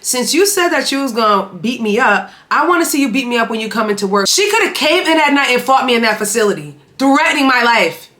since you said that you was gonna beat me up, I want to see you beat me up when you come into work. She could have came in at night and fought me in that facility, threatening my life.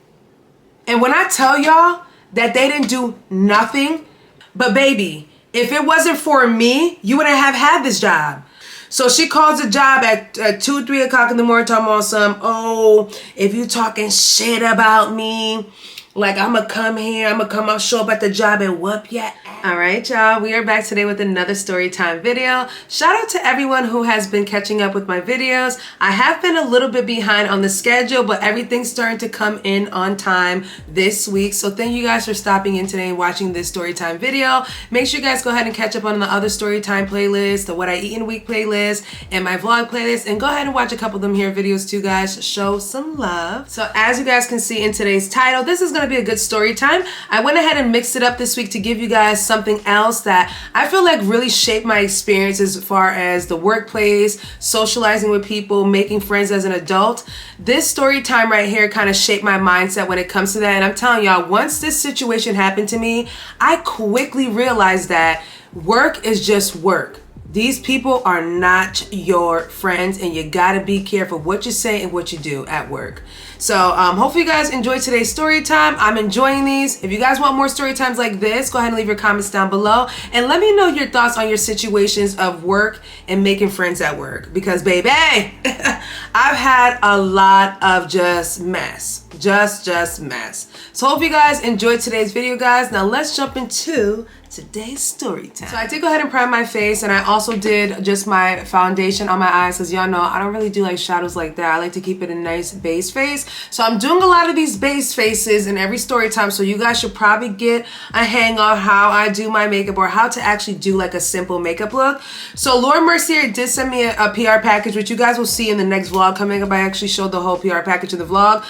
And when I tell y'all that they didn't do nothing, but baby, if it wasn't for me, you wouldn't have had this job. So she calls the job at 2, 3 o'clock in the morning talking about some, oh, if you talking shit about me, like I'm gonna come here, I'll show up at the job and whoop ya. All right, y'all, we are back today with another story time video. Shout out to everyone who has been catching up with my videos. I have been a little bit behind on the schedule, but everything's starting to come in on time this week. So thank you guys for stopping in today and watching this story time video. Make sure you guys go ahead and catch up on the other story time playlist, the What I Eat in a Week playlist, and my vlog playlist, and go ahead and watch a couple of them here videos too, guys. Show some love. So as you guys can see in today's title, this is gonna be a good story time. I went ahead and mixed it up this week to give you guys something else that I feel like really shaped my experience as far as the workplace, socializing with people, making friends as an adult. This story time right here kind of shaped my mindset when it comes to that. And I'm telling y'all, once this situation happened to me, I quickly realized that work is just work. These people are not your friends, and you gotta be careful what you say and what you do at work. So hopefully you guys enjoyed today's story time. I'm enjoying these. If you guys want more story times like this, go ahead and leave your comments down below and let me know your thoughts on your situations of work and making friends at work. Because baby, I've had a lot of just mess. Just mess. So hope you guys enjoyed today's video, guys. Now let's jump into today's story time. So I did go ahead and prime my face, and I also did just my foundation on my eyes, because y'all know I don't really do like shadows like that. I like to keep it a nice base face. So I'm doing a lot of these base faces in every story time, so you guys should probably get a hang on how I do my makeup, or how to actually do like a simple makeup look. So Laura Mercier did send me a PR package, which you guys will see in the next vlog coming up. I actually showed the whole PR package in the vlog.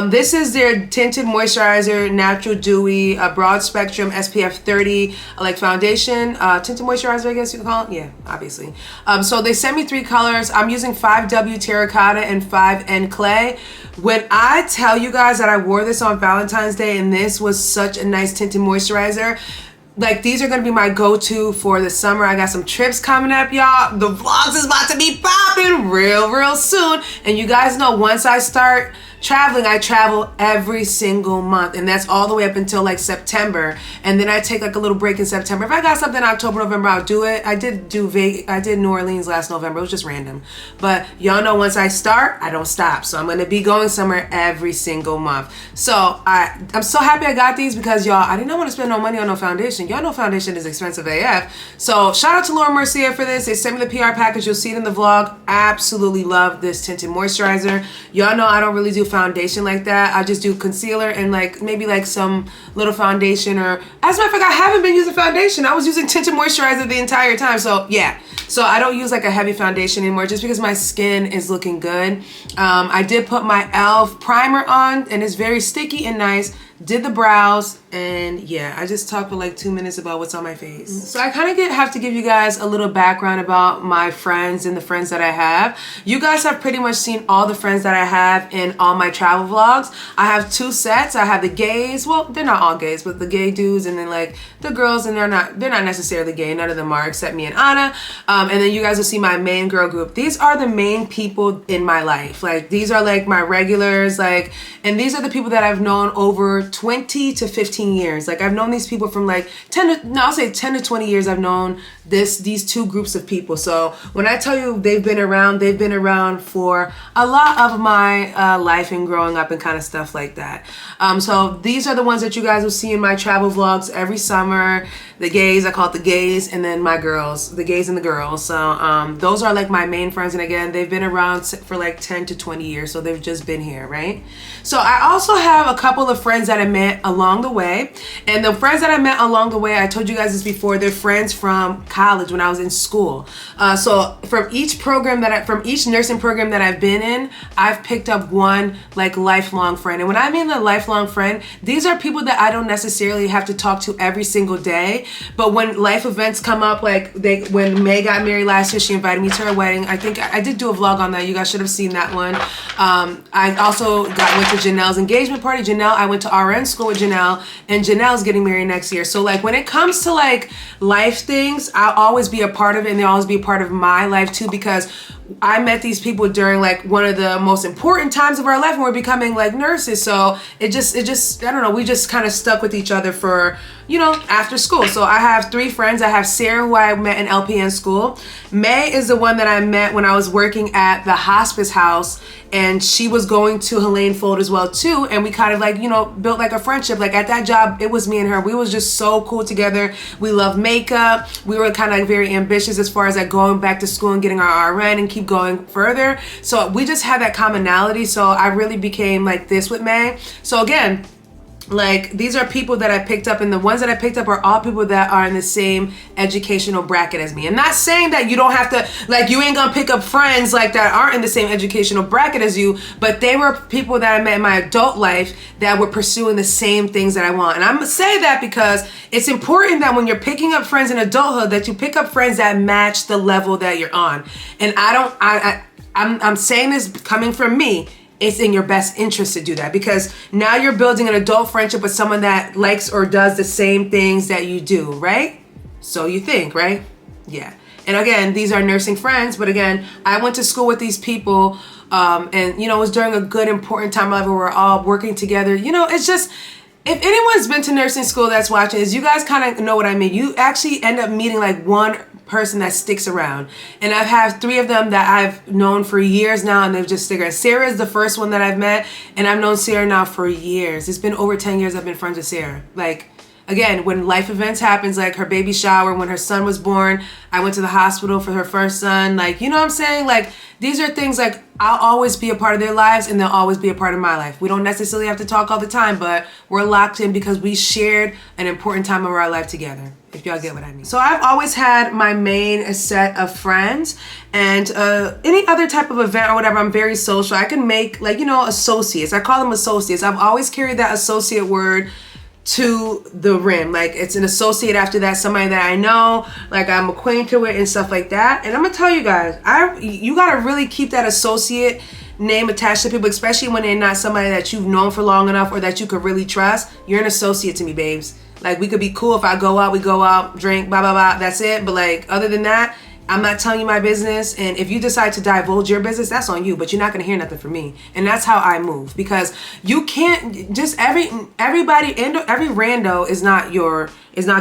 This is their tinted moisturizer, natural dewy, broad spectrum SPF 30 like foundation, tinted moisturizer, I guess you can call it. Yeah, obviously. So they sent me 3 colors. I'm using 5W terracotta and 5N clay. When I tell you guys that I wore this on Valentine's Day and this was such a nice tinted moisturizer, like these are gonna be my go-to for the summer. I got some trips coming up, y'all. The vlogs is about to be popping real soon. And you guys know once I start traveling, I travel every single month, and that's all the way up until like September, and then I take like a little break in September. If I got something in October, November, I'll do it. I did New Orleans last November. It was just random, but y'all know once I start, I don't stop. So I'm gonna be going somewhere every single month. So I'm so happy I got these, because y'all, I did not want to spend no money on no foundation. Y'all know foundation is expensive AF. So shout out to Laura Mercier for this. They sent me the PR package. You'll see it in the vlog. Absolutely love this tinted moisturizer. Y'all know I don't really do foundation like that. I just do concealer and like maybe like some little foundation, or as a matter of fact, I haven't been using foundation. I was using tinted moisturizer the entire time. So yeah, so I don't use like a heavy foundation anymore, just because my skin is looking good. I did put my e.l.f. primer on, and it's very sticky and nice. Did the brows, and yeah, I just talked for like 2 minutes about what's on my face. So I kind of have to give you guys a little background about my friends and the friends that I have. You guys have pretty much seen all the friends that I have in all my travel vlogs. I have 2 sets. I have the gays. Well, they're not all gays, but the gay dudes, and then like the girls, and they're not necessarily gay. None of them are, except me and Anna. And then you guys will see my main girl group. These are the main people in my life. Like these are like my regulars, like, and these are the people that I've known over 20 to 15 years. Like I've known these people from like 10 to 20 years. I've known these 2 groups of people. So when I tell you they've been around for a lot of my life and growing up and kind of stuff like that. So these are the ones that you guys will see in my travel vlogs every summer. The gays, I call it the gays, and then my girls, the gays and the girls. So those are like my main friends, and again, they've been around for like 10 to 20 years, so they've just been here, right? So I also have a couple of friends that I met along the way, and the friends that I met along the way, I told you guys this before, they're friends from college when I was in school. So from each nursing program that I've been in, I've picked up one like lifelong friend. And when I mean the lifelong friend, these are people that I don't necessarily have to talk to every single day. But when life events come up, like when May got married last year, she invited me to her wedding. I think I did do a vlog on that. You guys should have seen that one. I also went to Janelle's engagement party. I went to RN school with Janelle, and Janelle's getting married next year. So like when it comes to like life things, I'll always be a part of it, and they'll always be a part of my life too, because I met these people during like one of the most important times of our life when we're becoming like nurses. So it just I don't know, we just kind of stuck with each other for, you know, after school. So I have 3 friends. I have Sarah, who I met in LPN school. May is the one that I met when I was working at the hospice house, and she was going to Helene Fold as well too, and we kind of like, you know, built like a friendship. Like at that job, it was me and her. We was just so cool together. We love makeup. We were kind of like very ambitious as far as like going back to school and getting our RN and keep going further. So we just had that commonality. So I really became like this with May. So again, like these are people that I picked up, and the ones that I picked up are all people that are in the same educational bracket as me. I'm not saying that you don't have to, like, you ain't gonna pick up friends like that aren't in the same educational bracket as you, but they were people that I met in my adult life that were pursuing the same things that I want. And I'm gonna say that because it's important that when you're picking up friends in adulthood, that you pick up friends that match the level that you're on. And I'm saying this coming from me. It's in your best interest to do that, because now you're building an adult friendship with someone that likes or does the same things that you do, right? So you think, right? Yeah. And again, these are nursing friends, but again, I went to school with these people, and you know, it was during a good, important time of life where we're all working together. You know, it's just, if anyone's been to nursing school that's watching this, you guys kind of know what I mean. You actually end up meeting like one person that sticks around, and I've had 3 of them that I've known for years now, and they've just stuck around. Sarah is the first one that I've met, and I've known Sarah now for years. It's been over 10 years I've been friends with Sarah. Like, again, when life events happens, like her baby shower, when her son was born, I went to the hospital for her first son. Like, you know what I'm saying? Like, these are things like I'll always be a part of their lives, and they'll always be a part of my life. We don't necessarily have to talk all the time, but we're locked in because we shared an important time of our life together, if y'all get what I mean. So I've always had my main set of friends, and any other type of event or whatever, I'm very social. I can make, like, you know, associates. I call them associates. I've always carried that associate word to the rim. Like, it's an associate after that, somebody that I know, like I'm acquainted with and stuff like that. And I'm gonna tell you guys, you gotta really keep that associate name attached to people, especially when they're not somebody that you've known for long enough or that you could really trust. You're an associate to me, babes. Like, we could be cool if I go out, we go out, drink, blah, blah, blah, that's it. But like, other than that, I'm not telling you my business, and if you decide to divulge your business, that's on you, but you're not gonna hear nothing from me. And that's how I move, because you can't just, everybody, every rando is not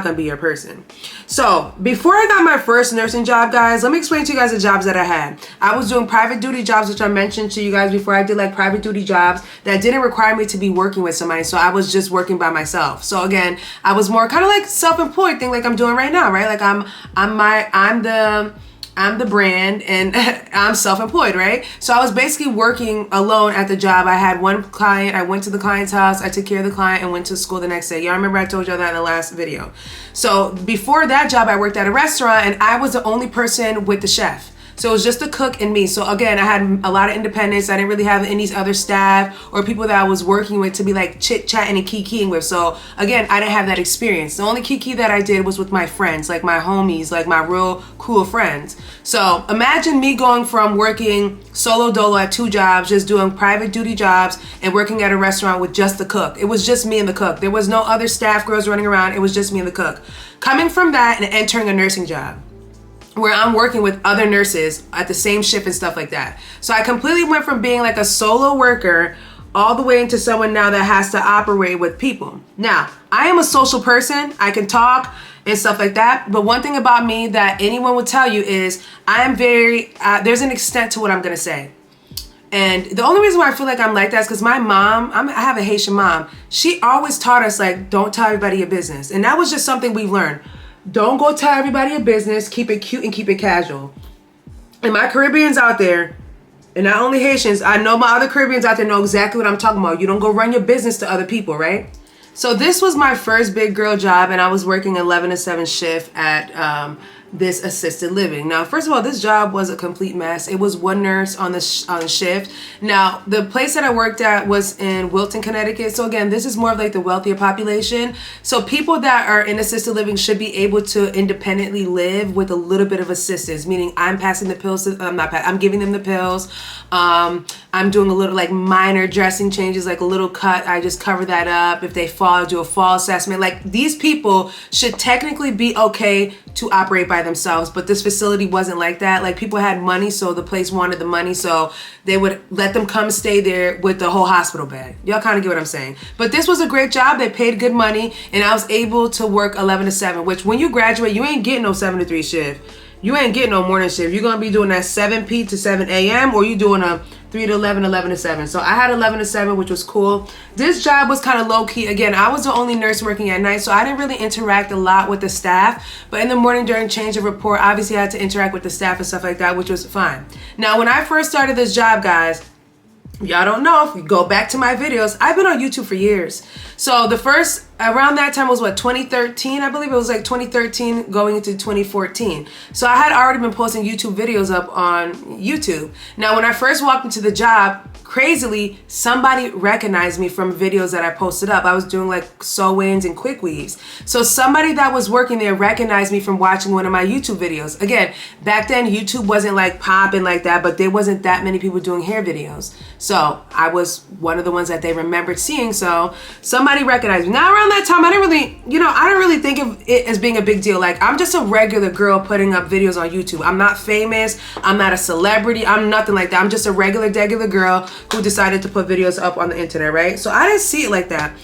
gonna be your person. So before I got my first nursing job, guys, let me explain to you guys the jobs that I had. I was doing private duty jobs, which I mentioned to you guys before. I did like private duty jobs that didn't require me to be working with somebody, so I was just working by myself. So again, I was more kind of like self-employed thing, like I'm doing right now, right? Like I'm the brand, and I'm self-employed, right? So I was basically working alone at the job. I had one client. I went to the client's house. I took care of the client and went to school the next day. Y'all remember I told y'all that in the last video. So before that job, I worked at a restaurant, and I was the only person with the chef. So it was just the cook and me. So again, I had a lot of independence. I didn't really have any other staff or people that I was working with to be like chit-chatting and kikiing with. So again, I didn't have that experience. The only kiki that I did was with my friends, like my homies, like my real cool friends. So imagine me going from working solo dolo at 2 jobs, just doing private duty jobs, and working at a restaurant with just the cook. It was just me and the cook. There was no other staff girls running around. It was just me and the cook. Coming from that and entering a nursing job, where I'm working with other nurses at the same shift and stuff like that. So I completely went from being like a solo worker all the way into someone now that has to operate with people. Now, I am a social person. I can talk and stuff like that. But one thing about me that anyone would tell you is I am very, there's an extent to what I'm gonna say. And the only reason why I feel like I'm like that is because my mom, I have a Haitian mom. She always taught us, like, don't tell everybody your business. And that was just something we've learned. Don't go tell everybody your business. Keep it cute and keep it casual. And my Caribbeans out there, and not only Haitians, I know my other Caribbeans out there know exactly what I'm talking about. You don't go run your business to other people, right? So this was my first big girl job, and I was working 11 to 7 shift at this assisted living. Now, first of all, this job was a complete mess. It was one nurse on the shift. Now, the place that I worked at was in Wilton, Connecticut. So again, this is more of like the wealthier population. So people that are in assisted living should be able to independently live with a little bit of assistance, meaning I'm passing the pills. I'm giving them the pills. I'm doing a little like minor dressing changes, like a little cut. I just cover that up. If they fall, I do a fall assessment. Like, these people should technically be okay to operate by themselves, but this facility wasn't like that. Like, people had money, so the place wanted the money, so they would let them come stay there with the whole hospital bed. Y'all kind of get what I'm saying. But this was a great job. They paid good money, and I was able to work 11 to 7, which when you graduate, you ain't getting no 7 to 3 shift. You ain't getting no morning shift. You're going to be doing that 7 p to 7 a.m. or you doing a 3 to 11, 11 to 7. So I had 11 to 7, which was cool. This job was kind of low key. Again, I was the only nurse working at night, so I didn't really interact a lot with the staff. But in the morning during change of report, obviously I had to interact with the staff and stuff like that, which was fine. Now, when I first started this job, guys, y'all don't know, if you go back to my videos, I've been on YouTube for years. So the first, around that time was what, 2013? I believe it was like 2013 going into 2014. So I had already been posting YouTube videos up on YouTube. Now, when I first walked into the job, crazily, somebody recognized me from videos that I posted up. I was doing like sew-ins and quick weaves. So somebody that was working there recognized me from watching one of my YouTube videos. Again, back then YouTube wasn't like popping like that, but there wasn't that many people doing hair videos. So I was one of the ones that they remembered seeing. So somebody recognized me. Now, around that time, I didn't really think of it as being a big deal. Like, I'm just a regular girl putting up videos on YouTube. I'm not famous. I'm not a celebrity. I'm nothing like that. I'm just a regular girl who decided to put videos up on the internet, right? So I didn't see it like that.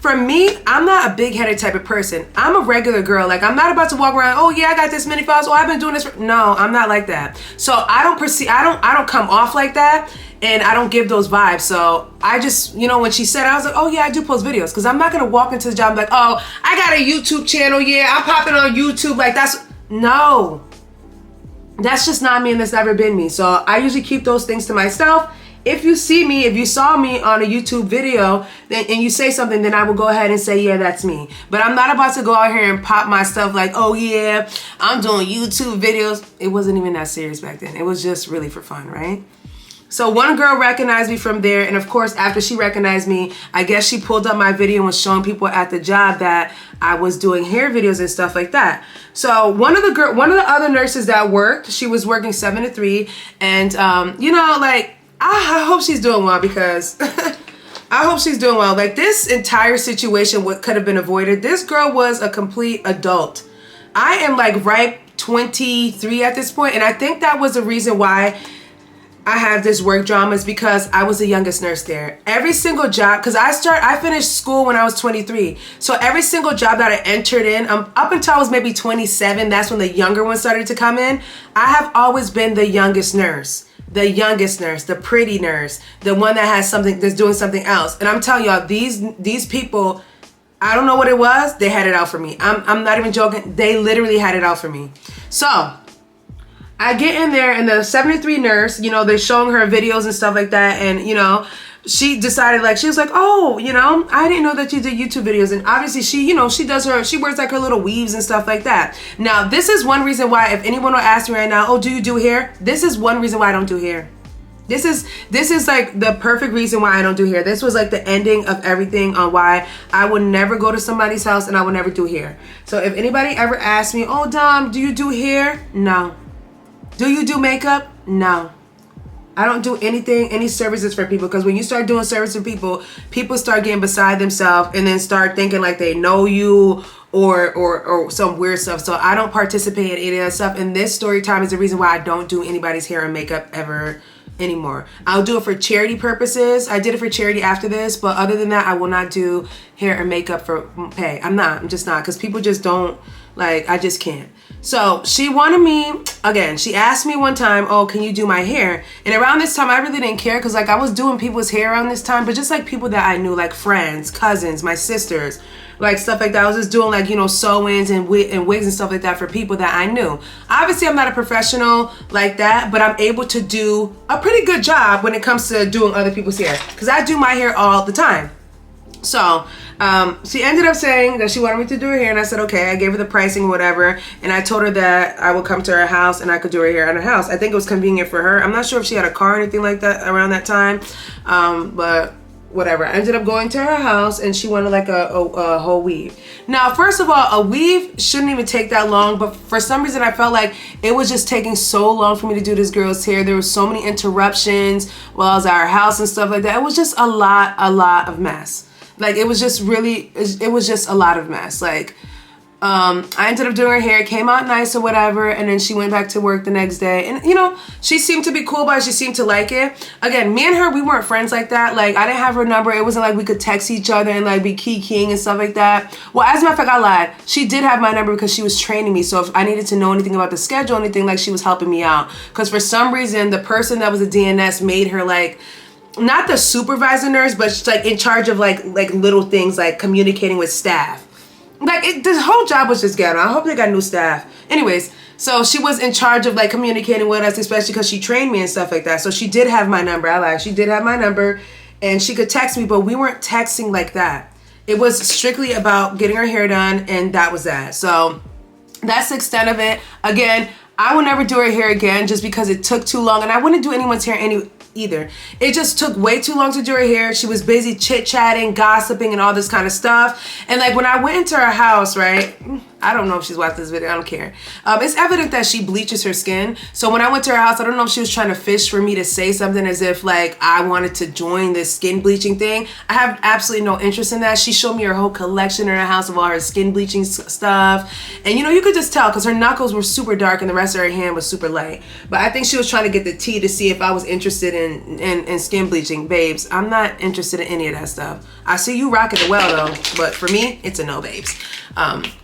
For me, I'm not a big-headed type of person. I'm a regular girl. Like, I'm not about to walk around, oh yeah, I got this many followers. Oh, I've been doing this. No, I'm not like that. So I don't come off like that. And I don't give those vibes. So I just, when she said, I was like, oh yeah, I do post videos. Because I'm not going to walk into the job and be like, oh, I got a YouTube channel. Yeah, I'm popping on YouTube. Like, no. That's just not me, and that's never been me. So I usually keep those things to myself. If you saw me on a YouTube video and you say something, then I will go ahead and say, yeah, that's me. But I'm not about to go out here and pop my stuff like, oh yeah, I'm doing YouTube videos. It wasn't even that serious back then. It was just really for fun, right? So one girl recognized me from there, and of course, after she recognized me, I guess she pulled up my video and was showing people at the job that I was doing hair videos and stuff like that. So one of the other nurses that worked, she was working 7 to 3, and I hope she's doing well, because I hope she's doing well. Like, this entire situation could have been avoided. This girl was a complete adult. I am like ripe 23 at this point, and I think that was the reason why I have this work drama, is because I was the youngest nurse there. Every single job, because I finished school when I was 23. So every single job that I entered in, up until I was maybe 27, that's when the younger ones started to come in. I have always been the youngest nurse. The youngest nurse, the pretty nurse, the one that has something, that's doing something else. And I'm telling y'all, these people, I don't know what it was, they had it out for me. I'm not even joking. They literally had it out for me. So I get in there, and the 73 nurse, they're showing her videos and stuff like that. And, she decided, like, she was like, oh, I didn't know that you did YouTube videos. And obviously she wears like her little weaves and stuff like that. Now, this is one reason why, if anyone will ask me right now, oh, do you do hair? This is one reason why I don't do hair. This is like the perfect reason why I don't do hair. This was like the ending of everything on why I would never go to somebody's house and I would never do hair. So if anybody ever asks me, oh, Dom, do you do hair? No. Do you do makeup? No. I don't do any services for people, because when you start doing service for people, people start getting beside themselves and then start thinking like they know you or some weird stuff. So I don't participate in any of that stuff. And this story time is the reason why I don't do anybody's hair and makeup ever anymore. I'll do it for charity purposes. I did it for charity after this, but other than that, I will not do hair and makeup for pay. I'm just not, because people just don't, like, I just can't. So she wanted me, again, she asked me one time, oh, can you do my hair? And around this time, I really didn't care, because like I was doing people's hair around this time, but just like people that I knew, like friends, cousins, my sisters, like stuff like that. I was just doing like, sew-ins and wigs and stuff like that for people that I knew. Obviously, I'm not a professional like that, but I'm able to do a pretty good job when it comes to doing other people's hair, because I do my hair all the time. So She ended up saying that she wanted me to do her hair, and I said okay. I gave her the pricing, whatever, and I told her that I would come to her house and I could do her hair at her house. I think it was convenient for her. I'm not sure if she had a car or anything like that around that time, but whatever. I ended up going to her house, and she wanted like a whole weave. Now, first of all, a weave shouldn't even take that long, but for some reason I felt like it was just taking so long for me to do this girl's hair. There were so many interruptions while I was at her house and stuff like that. It was just a lot of mess. Like, it was just really, it was just a lot of mess. Like, I ended up doing her hair, it came out nice or whatever, and then she went back to work the next day. And, you know, she seemed to be cool about it. She seemed to like it. Again, me and her, we weren't friends like that. Like, I didn't have her number. It wasn't like we could text each other and, like, be keying and stuff like that. Well, as a matter of fact, I lied. She did have my number because she was training me. So if I needed to know anything about the schedule, anything, like, she was helping me out. Because for some reason, the person that was a DNS made her, like, not the supervisor nurse, but she's, like, in charge of, like little things, like communicating with staff. Like, the whole job was just ghetto. I hope they got new staff. Anyways, so she was in charge of, like, communicating with us, especially because she trained me and stuff like that. So she did have my number. I lied. She did have my number, and she could text me, but we weren't texting like that. It was strictly about getting her hair done, and that was that. So that's the extent of it. Again, I would never do her hair again just because it took too long, and I wouldn't do anyone's hair either. It just took way too long to do her hair. She was busy chit-chatting, gossiping, and all this kind of stuff. And like when I went into her house, right, I don't know if she's watched this video, I don't care. It's evident that she bleaches her skin. So when I went to her house, I don't know if she was trying to fish for me to say something as if like I wanted to join this skin bleaching thing. I have absolutely no interest in that. She showed me her whole collection in her house of all her skin bleaching stuff. And you know, you could just tell because her knuckles were super dark and the rest of her hand was super light. But I think she was trying to get the tea to see if I was interested in skin bleaching. Babes, I'm not interested in any of that stuff. I see you rocking it well though, but for me, it's a no, babes.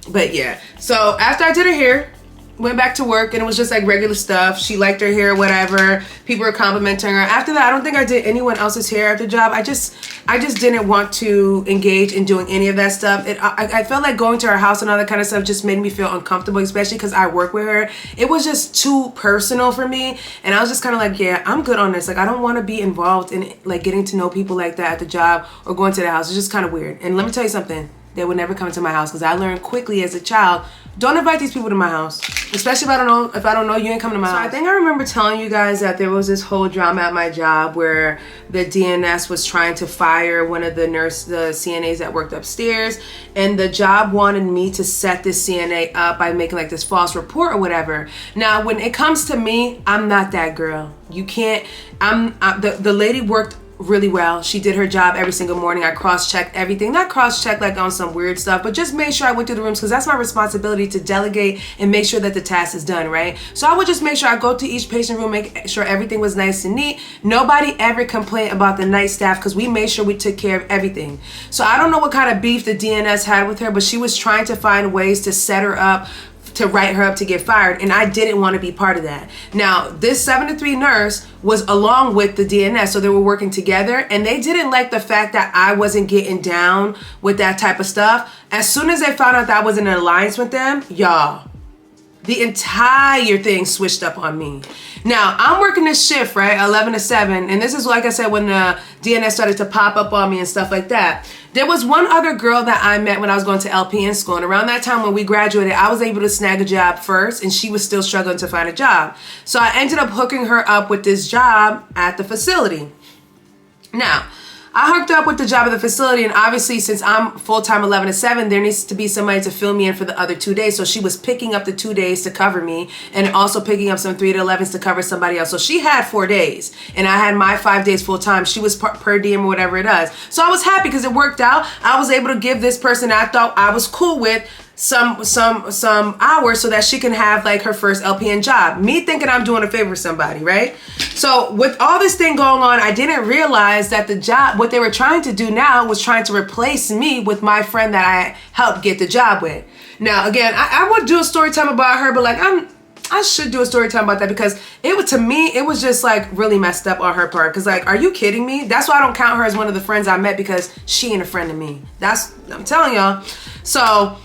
But yeah, so after I did her hair, went back to work, and it was just like regular stuff. She liked her hair, whatever. People were complimenting her. After that, I don't think I did anyone else's hair at the job. I just didn't want to engage in doing any of that stuff. I felt like going to her house and all that kind of stuff just made me feel uncomfortable, especially because I work with her. It was just too personal for me, and I was just kind of like, yeah, I'm good on this. Like, I don't want to be involved in like getting to know people like that at the job or going to the house. It's just kind of weird. And let me tell you something. They would never come to my house because I learned quickly as a child, don't invite these people to my house, especially if I don't know you ain't coming to my house. I think I remember telling you guys that there was this whole drama at my job where the DNS was trying to fire one of the CNAs that worked upstairs, and the job wanted me to set this CNA up by making like this false report or whatever. Now, when it comes to me, I'm not that girl. You can't. The lady worked really well. She did her job every single morning. I cross-checked everything. Not cross-checked like on some weird stuff, but just made sure I went through the rooms because that's my responsibility to delegate and make sure that the task is done, right? So I would just make sure I go to each patient room, make sure everything was nice and neat. Nobody ever complained about the night staff because we made sure we took care of everything. So I don't know what kind of beef the DNS had with her, but she was trying to find ways to set her up, to write her up to get fired, and I didn't want to be part of that. Now, this 7 to 3 nurse was along with the DNS, so they were working together, and they didn't like the fact that I wasn't getting down with that type of stuff. As soon as they found out that I was in an alliance with them, y'all, the entire thing switched up on me. Now, I'm working this shift, right, 11 to 7, and this is, like I said, when the DNS started to pop up on me and stuff like that. There was one other girl that I met when I was going to LPN school, and around that time when we graduated, I was able to snag a job first, and she was still struggling to find a job. So I ended up hooking her up with this job at the facility. Now, I hooked up with the job at the facility, and obviously since I'm full-time 11 to 7, there needs to be somebody to fill me in for the other 2 days. So she was picking up the 2 days to cover me and also picking up some 3 to 11s to cover somebody else. So she had 4 days, and I had my 5 days full-time. She was per diem or whatever it is. So I was happy because it worked out. I was able to give this person I thought I was cool with some hours so that she can have like her first LPN job. Me thinking I'm doing a favor for somebody, right? So with all this thing going on, I didn't realize that the job, what they were trying to do now was trying to replace me with my friend that I helped get the job with. Now, again, I would do a story time about her, but like I should do a story time about that because to me, it was just like really messed up on her part. Cause like, are you kidding me? That's why I don't count her as one of the friends I met because she ain't a friend to me. I'm telling y'all. So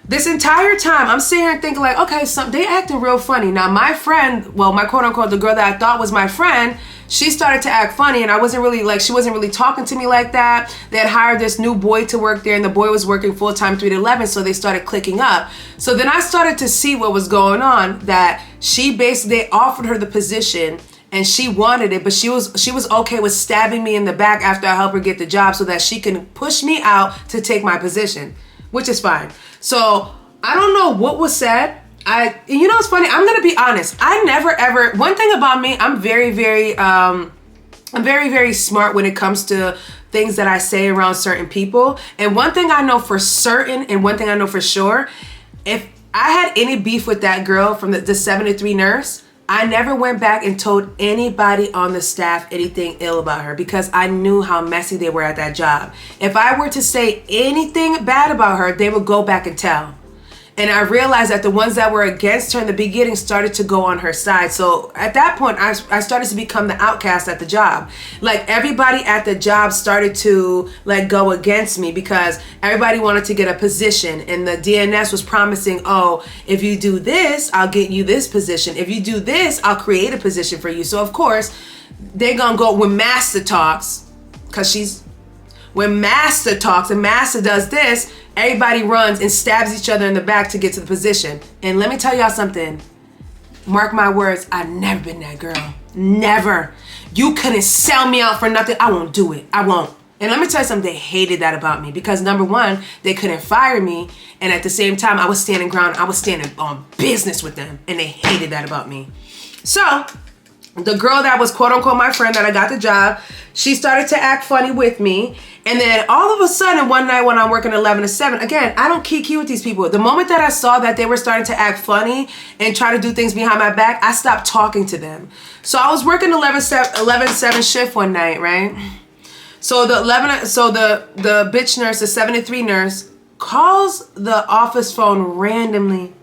This entire time, I'm sitting here thinking like, okay, they acting real funny. Now, my friend, well, my quote unquote, the girl that I thought was my friend, she started to act funny, and I wasn't really like, she wasn't really talking to me like that. They had hired this new boy to work there, and the boy was working full-time 3 to 11, so they started clicking up. So then I started to see what was going on, that they offered her the position, and she wanted it, but she was okay with stabbing me in the back after I helped her get the job so that she can push me out to take my position, which is fine. So I don't know what was said. You know what's funny? I'm gonna be honest. I never ever. One thing about me, I'm very, very smart when it comes to things that I say around certain people. And one thing I know for certain, and one thing I know for sure, if I had any beef with that girl from the 7 to 3 nurse, I never went back and told anybody on the staff anything ill about her, because I knew how messy they were at that job. If I were to say anything bad about her, they would go back and tell. And I realized that the ones that were against her in the beginning started to go on her side. So at that point, I started to become the outcast at the job. Like, everybody at the job started to like go against me because everybody wanted to get a position. And the DNS was promising, oh, if you do this, I'll get you this position. If you do this, I'll create a position for you. So of course, they're gonna go when Master talks, because when Master talks and Master does this, everybody runs and stabs each other in the back to get to the position. And let me tell y'all something. Mark my words, I've never been that girl. Never. You couldn't sell me out for nothing. I won't do it. I won't. And let me tell you something, they hated that about me, because number one, they couldn't fire me. And at the same time, I was standing ground. I was standing on business with them. And they hated that about me. So the girl that was quote unquote my friend that I got the job, she started to act funny with me. And then all of a sudden, one night when I'm working 11 to 7, again, I don't kiki with these people. The moment that I saw that they were starting to act funny and try to do things behind my back, I stopped talking to them. So I was working 11-7 shift one night, right? So the bitch nurse, the 7 to 3 nurse, calls the office phone randomly.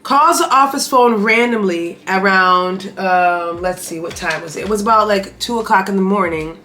Calls the office phone randomly around, let's see, what time was it? It was about like 2 o'clock in the morning.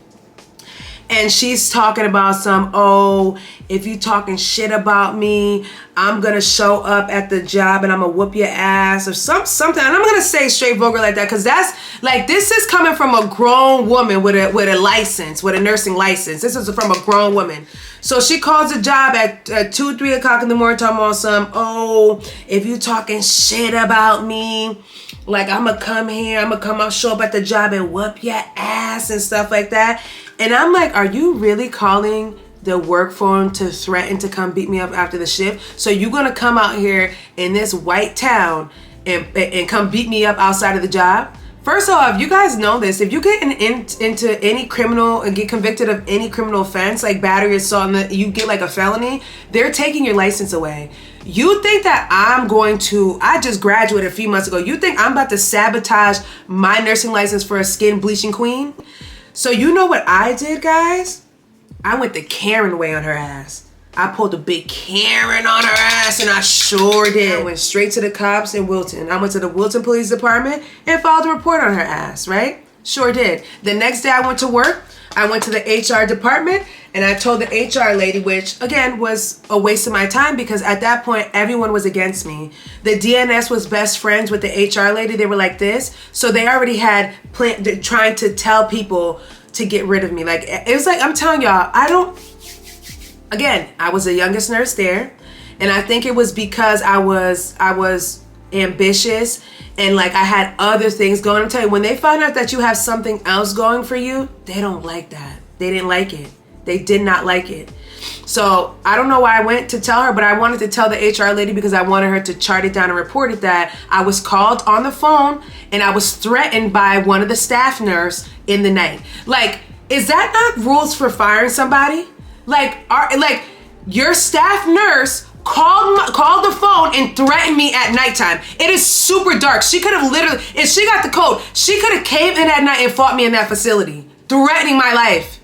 And she's talking about oh, if you talking shit about me, I'm gonna show up at the job and I'm gonna whoop your ass, or something. And I'm gonna say straight vulgar like that, because that's like, this is coming from a grown woman with a license, with a nursing license. This is from a grown woman. So she calls the job at 2, 3 o'clock in the morning talking about oh, if you talking shit about me, like I'm gonna come here, I'll show up at the job and whoop your ass and stuff like that. And I'm like, are you really calling the work phone to threaten to come beat me up after the shift? So you're gonna come out here in this white town and come beat me up outside of the job? First off, you guys know this. If you get into any criminal and get convicted of any criminal offense, like battery, assault, and you get like a felony, they're taking your license away. You think that I just graduated a few months ago. You think I'm about to sabotage my nursing license for a skin bleaching queen? So you know what I did, guys? I went the Karen way on her ass. I pulled a big Karen on her ass, and I sure did. I went straight to the cops in Wilton. I went to the Wilton Police Department and filed a report on her ass, right? Sure did. The next day I went to work. I went to the HR department, and I told the HR lady, which again was a waste of my time, because at that point everyone was against me. The DNS was best friends with the HR lady. They were like this, so they already had trying to tell people to get rid of me. Like, it was like, I'm telling y'all, I was the youngest nurse there, and I think it was because I was ambitious and like I had other things going. I'm telling you, when they find out that you have something else going for you, they don't like that. They didn't like it. They did not like it. So I don't know why I went to tell her, but I wanted to tell the HR lady because I wanted her to chart it down and report it, that I was called on the phone and I was threatened by one of the staff nurse in the night. Like, is that not rules for firing somebody? Like, your staff nurse called the phone and threatened me at nighttime. It is super dark. She could have literally, if she got the code, she could have came in at night and fought me in that facility, threatening my life.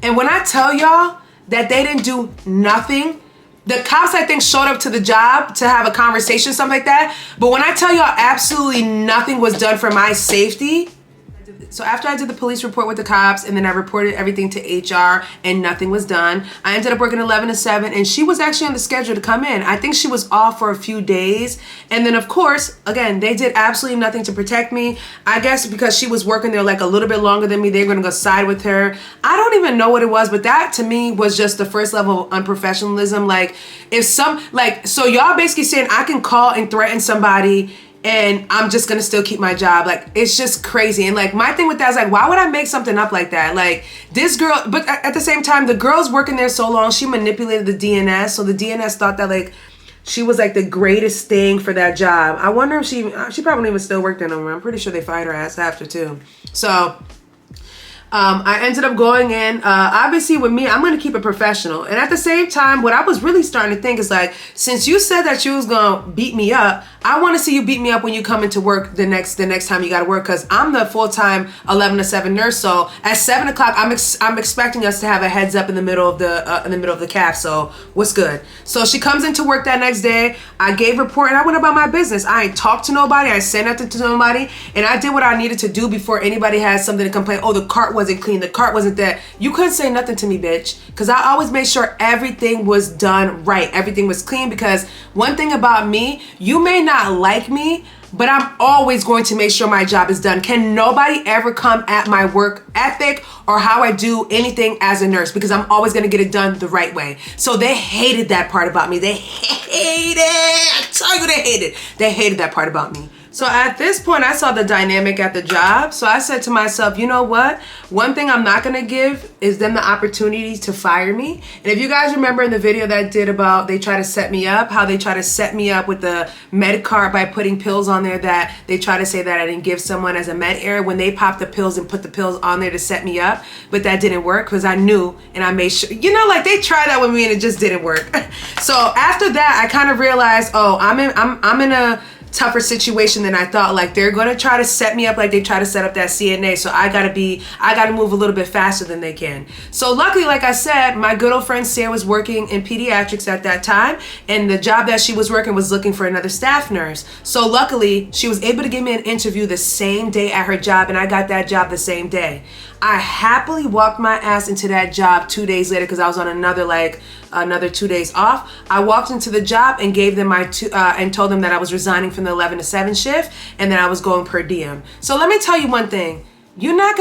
And when I tell y'all that they didn't do nothing, the cops, I think, showed up to the job to have a conversation, something like that. But when I tell y'all absolutely nothing was done for my safety, So after I did the police report with the cops and then I reported everything to HR and nothing was done, I ended up working 11 to 7 and she was actually on the schedule to come in. I think she was off for a few days. And then of course, again, they did absolutely nothing to protect me. I guess because she was working there like a little bit longer than me, they were gonna go side with her. I don't even know what it was, but that to me was just the first level of unprofessionalism. Like if so y'all basically saying I can call and threaten somebody and I'm just gonna still keep my job. Like, it's just crazy. And like, my thing with that is like, why would I make something up like that? Like, this girl, but at the same time, the girl's working there so long, she manipulated the DNS. So the DNS thought that like, she was like the greatest thing for that job. I wonder if she probably even still worked there no more. I'm pretty sure they fired her ass after too. So, I ended up going in, obviously with me, I'm going to keep it professional. And at the same time, what I was really starting to think is like, since you said that you was going to beat me up, I want to see you beat me up when you come into work the next time you got to work. Cause I'm the full-time 11 to 7 nurse. So at 7 o'clock, I'm expecting us to have a heads up in the middle of the calf. So what's good? So she comes into work that next day. I gave a report and I went about my business. I ain't talked to nobody. I said nothing to nobody. And I did what I needed to do before anybody had something to complain. Oh, the cart wasn't clean. The cart wasn't that. You couldn't say nothing to me, bitch. Cause I always made sure everything was done right. Everything was clean because one thing about me, you may not like me, but I'm always going to make sure my job is done. Can nobody ever come at my work ethic or how I do anything as a nurse because I'm always going to get it done the right way. So they hated that part about me. They hated it. I tell you they hated it. They hated that part about me. So at this point, I saw the dynamic at the job. So I said to myself, you know what? One thing I'm not going to give is them the opportunity to fire me. And if you guys remember in the video that I did about they try to set me up, how they try to set me up with the med card by putting pills on there that they try to say that I didn't give someone as a med error when they popped the pills and put the pills on there to set me up. But that didn't work because I knew and I made sure, you know, like they tried that with me and it just didn't work. So after that, I kind of realized, oh, I'm in a tougher situation than I thought. Like they're gonna try to set me up like they try to set up that CNA. So I gotta move a little bit faster than they can. So luckily, like I said, my good old friend Sarah was working in pediatrics at that time, and the job that she was working was looking for another staff nurse. So luckily, she was able to give me an interview the same day at her job, and I got that job the same day. I happily walked my ass into that job 2 days later because I was on another 2 days off. I walked into the job and gave them and told them that I was resigning from the 11 to 7 shift and that I was going per diem. So let me tell you one thing. You're not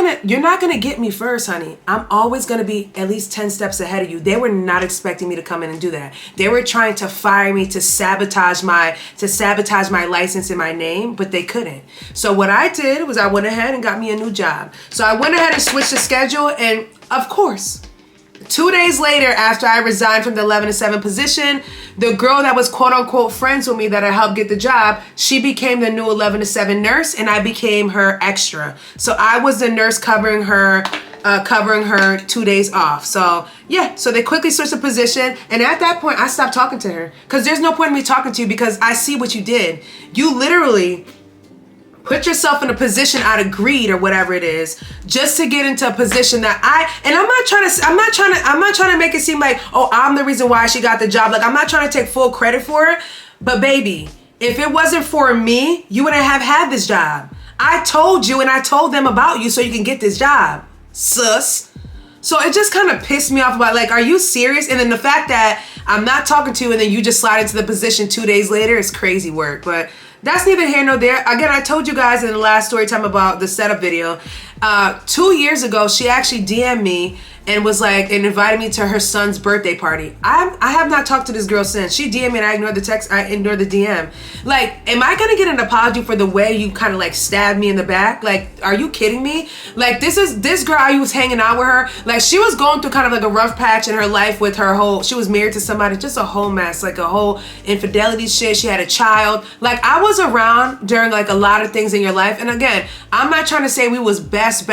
gonna get me first, honey. I'm always gonna be at least 10 steps ahead of you. They were not expecting me to come in and do that. They were trying to fire me to sabotage my license and my name, but they couldn't. So what I did was I went ahead and got me a new job. So I went ahead and switched the schedule, and of course, 2 days later, after I resigned from the 11 to 7 position, the girl that was quote unquote friends with me that I helped get the job, she became the new 11 to 7 nurse and I became her extra. So I was the nurse covering her 2 days off. So yeah, so they quickly switched the position. And at that point, I stopped talking to her because there's no point in me talking to you because I see what you did. You literally put yourself in a position out of greed or whatever it is, just to get into a position that I'm not trying to make it seem like, oh, I'm the reason why she got the job. Like, I'm not trying to take full credit for it. But baby, if it wasn't for me, you wouldn't have had this job. I told you and I told them about you so you can get this job, sus. So it just kind of pissed me off about, like, are you serious? And then the fact that I'm not talking to you and then you just slide into the position 2 days later is crazy work. But that's neither here nor there. Again, I told you guys in the last story time about the setup video. 2 years ago, she actually DM'd me and was like, and invited me to her son's birthday party. I have not talked to this girl since. She DM'd me and I ignored the text, I ignored the DM. Like, am I gonna get an apology for the way you kind of like stabbed me in the back? Like, are you kidding me? Like, this girl, I was hanging out with her. Like, she was going through kind of like a rough patch in her life with her she was married to somebody, just a whole mess, like a whole infidelity shit. She had a child. Like, I was around during like a lot of things in your life. And again, I'm not trying to say we was best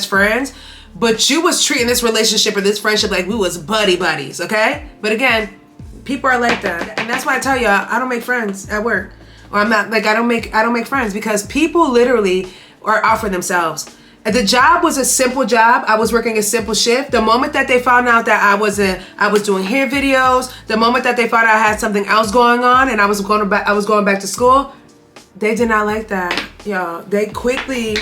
friends, but you was treating this relationship or this friendship like we was buddies, okay? But again, people are like that. And that's why I tell you, I don't make friends at work. Or I'm not, like, I don't make friends because people literally are out for themselves. The job was a simple job. I was working a simple shift. The moment that they found out that I was doing hair videos, the moment that they found out I had something else going on and I was going back to school, they did not like that. Y'all, they quickly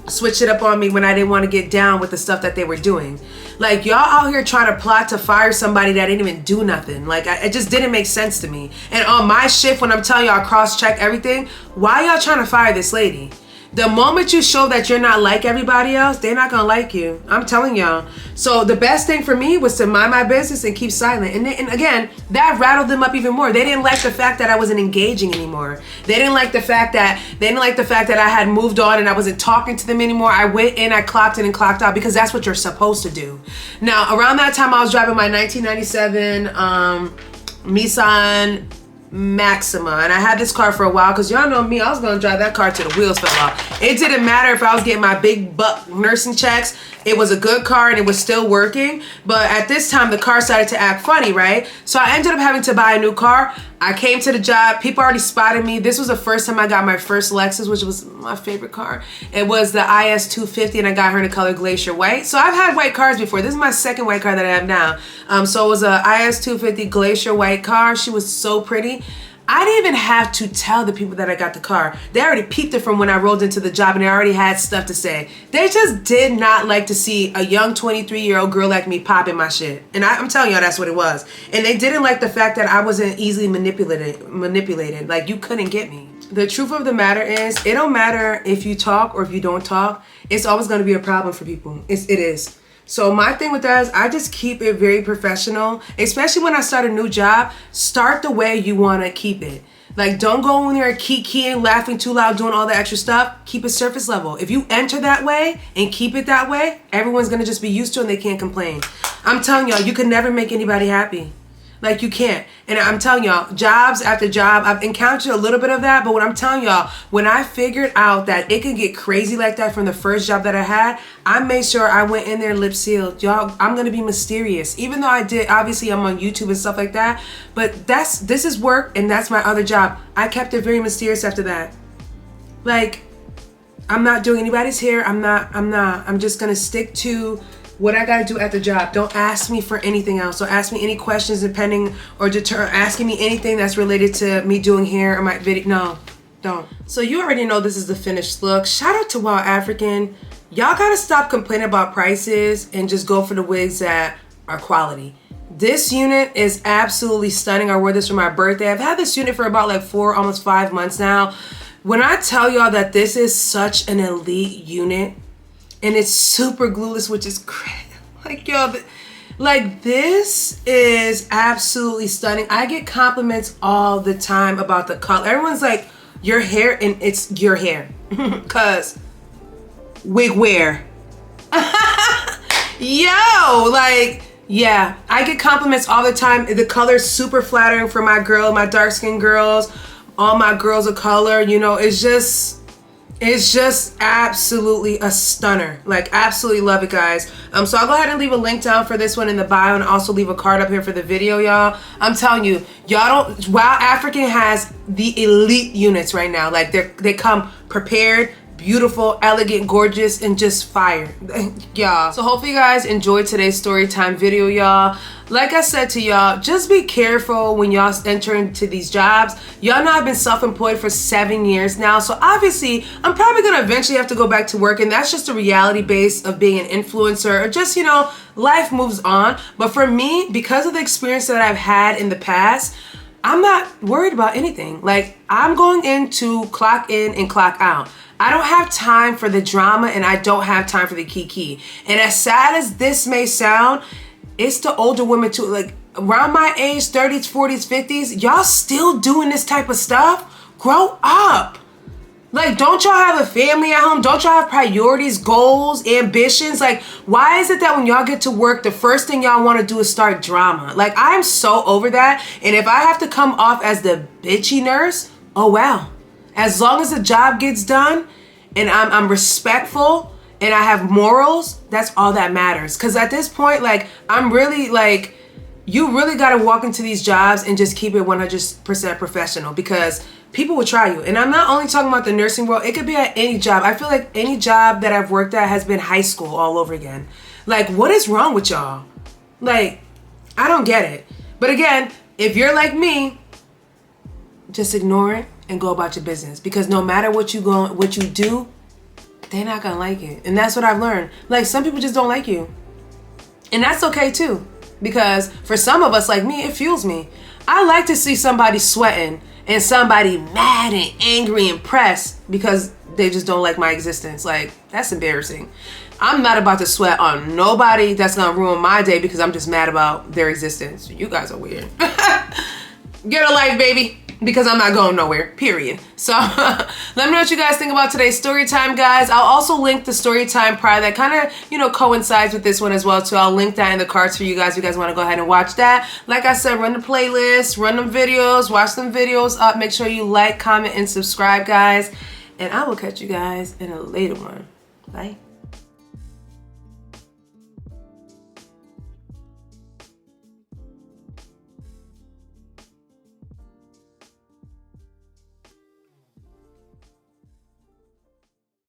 switch it up on me when I didn't want to get down with the stuff that they were doing. Like, y'all out here trying to plot to fire somebody that didn't even do nothing. Like, it just didn't make sense to me. And on my shift, when I'm telling y'all cross-check everything, why y'all trying to fire this lady? The moment you show that you're not like everybody else, they're not gonna like you. I'm telling y'all. So the best thing for me was to mind my business and keep silent. And again, that rattled them up even more. They didn't like the fact that I wasn't engaging anymore. They didn't like the fact that I had moved on and I wasn't talking to them anymore. I went in, I clocked in and clocked out because that's what you're supposed to do. Now, around that time, I was driving my 1997 Nissan Maxima, and I had this car for a while because y'all know me, I was gonna drive that car till the wheels fell off. It didn't matter if I was getting my big buck nursing checks. It was a good car and it was still working, but at this time the car started to act funny, right? So I ended up having to buy a new car. I came to the job, people already spotted me. This was the first time I got my first Lexus, which was my favorite car. It was the IS 250 and I got her in the color Glacier White. So I've had white cars before. This is my second white car that I have now. So it was a IS 250 Glacier White car. She was so pretty. I didn't even have to tell the people that I got the car. They already peeped it from when I rolled into the job and they already had stuff to say. They just did not like to see a young 23-year-old girl like me popping my shit. And I'm telling y'all that's what it was. And they didn't like the fact that I wasn't easily manipulated. Like, you couldn't get me. The truth of the matter is, it don't matter if you talk or if you don't talk. It's always going to be a problem for people. It is. So my thing with that is I just keep it very professional, especially when I start a new job. Start the way you want to keep it. Like, don't go in there keying, laughing too loud, doing all the extra stuff. Keep it surface level. If you enter that way and keep it that way, everyone's going to just be used to it and they can't complain. I'm telling y'all, you can never make anybody happy. Like, you can't. And I'm telling y'all, jobs after job, I've encountered a little bit of that. But what I'm telling y'all, when I figured out that it could get crazy like that from the first job that I had, I made sure I went in there lip sealed. Y'all, I'm going to be mysterious. Even though I did, obviously I'm on YouTube and stuff like that. But this is work and that's my other job. I kept it very mysterious after that. Like, I'm not doing anybody's hair. I'm just going to stick to what I gotta do at the job. Don't ask me for anything else. Don't ask me any questions depending or asking me anything that's related to me doing hair or my video. No, don't. So you already know this is the finished look. Shout out to Wild African. Y'all gotta stop complaining about prices and just go for the wigs that are quality. This unit is absolutely stunning. I wore this for my birthday. I've had this unit for about like 4, almost 5 months now. When I tell y'all that this is such an elite unit, and it's super glueless, which is great. Like, yo, like, this is absolutely stunning. I get compliments all the time about the color. Everyone's like, your hair, and it's your hair. Cause wig wear. Yo, like, yeah, I get compliments all the time. The color's super flattering for my girl, my dark skinned girls, all my girls of color. You know, it's just absolutely a stunner. Like, absolutely love it, guys. So I'll go ahead and leave a link down for this one in the bio and also leave a card up here for the video, y'all. I'm telling you, y'all don't, Wild African has the elite units right now. Like, they come prepared, beautiful, elegant, gorgeous, and just fire. Y'all. So hopefully you guys enjoyed today's story time video, y'all. Like I said to y'all, just be careful when y'all enter into these jobs. Y'all know I've been self-employed for 7 years now, so obviously I'm probably gonna eventually have to go back to work, and that's just the reality base of being an influencer, or just, you know, life moves on. But for me, because of the experience that I've had in the past, I'm not worried about anything. Like, I'm going in to clock in and clock out. I don't have time for the drama, and I don't have time for the kiki. And as sad as this may sound, it's the older women too. Like, around my age, 30s, 40s, 50s, y'all still doing this type of stuff? Grow up. Like, don't y'all have a family at home? Don't y'all have priorities, goals, ambitions? Like, why is it that when y'all get to work, the first thing y'all want to do is start drama? Like, I'm so over that. And if I have to come off as the bitchy nurse, oh well. As long as the job gets done and I'm respectful and I have morals, that's all that matters. Because at this point, like, I'm really, like, you really got to walk into these jobs and just keep it 100% professional, because people will try you. And I'm not only talking about the nursing world. It could be at any job. I feel like any job that I've worked at has been high school all over again. Like, what is wrong with y'all? Like, I don't get it. But again, if you're like me, just ignore it and go about your business, because no matter what you do, they're not gonna like it. And that's what I've learned. Like, some people just don't like you. And that's okay too. Because for some of us like me, it fuels me. I like to see somebody sweating and somebody mad and angry and pressed because they just don't like my existence. Like, that's embarrassing. I'm not about to sweat on nobody that's gonna ruin my day because I'm just mad about their existence. You guys are weird. Get a life, baby. Because I'm not going nowhere, period. So let me know what you guys think about today's story time, guys. I'll also link the story time prior that kind of, you know, coincides with this one as well too. I'll link that in the cards for you guys if you guys want to go ahead and watch that. Like I said, run the playlist, run them videos, watch them videos up. Make sure you like, comment, and subscribe, guys. And I will catch you guys in a later one. Bye.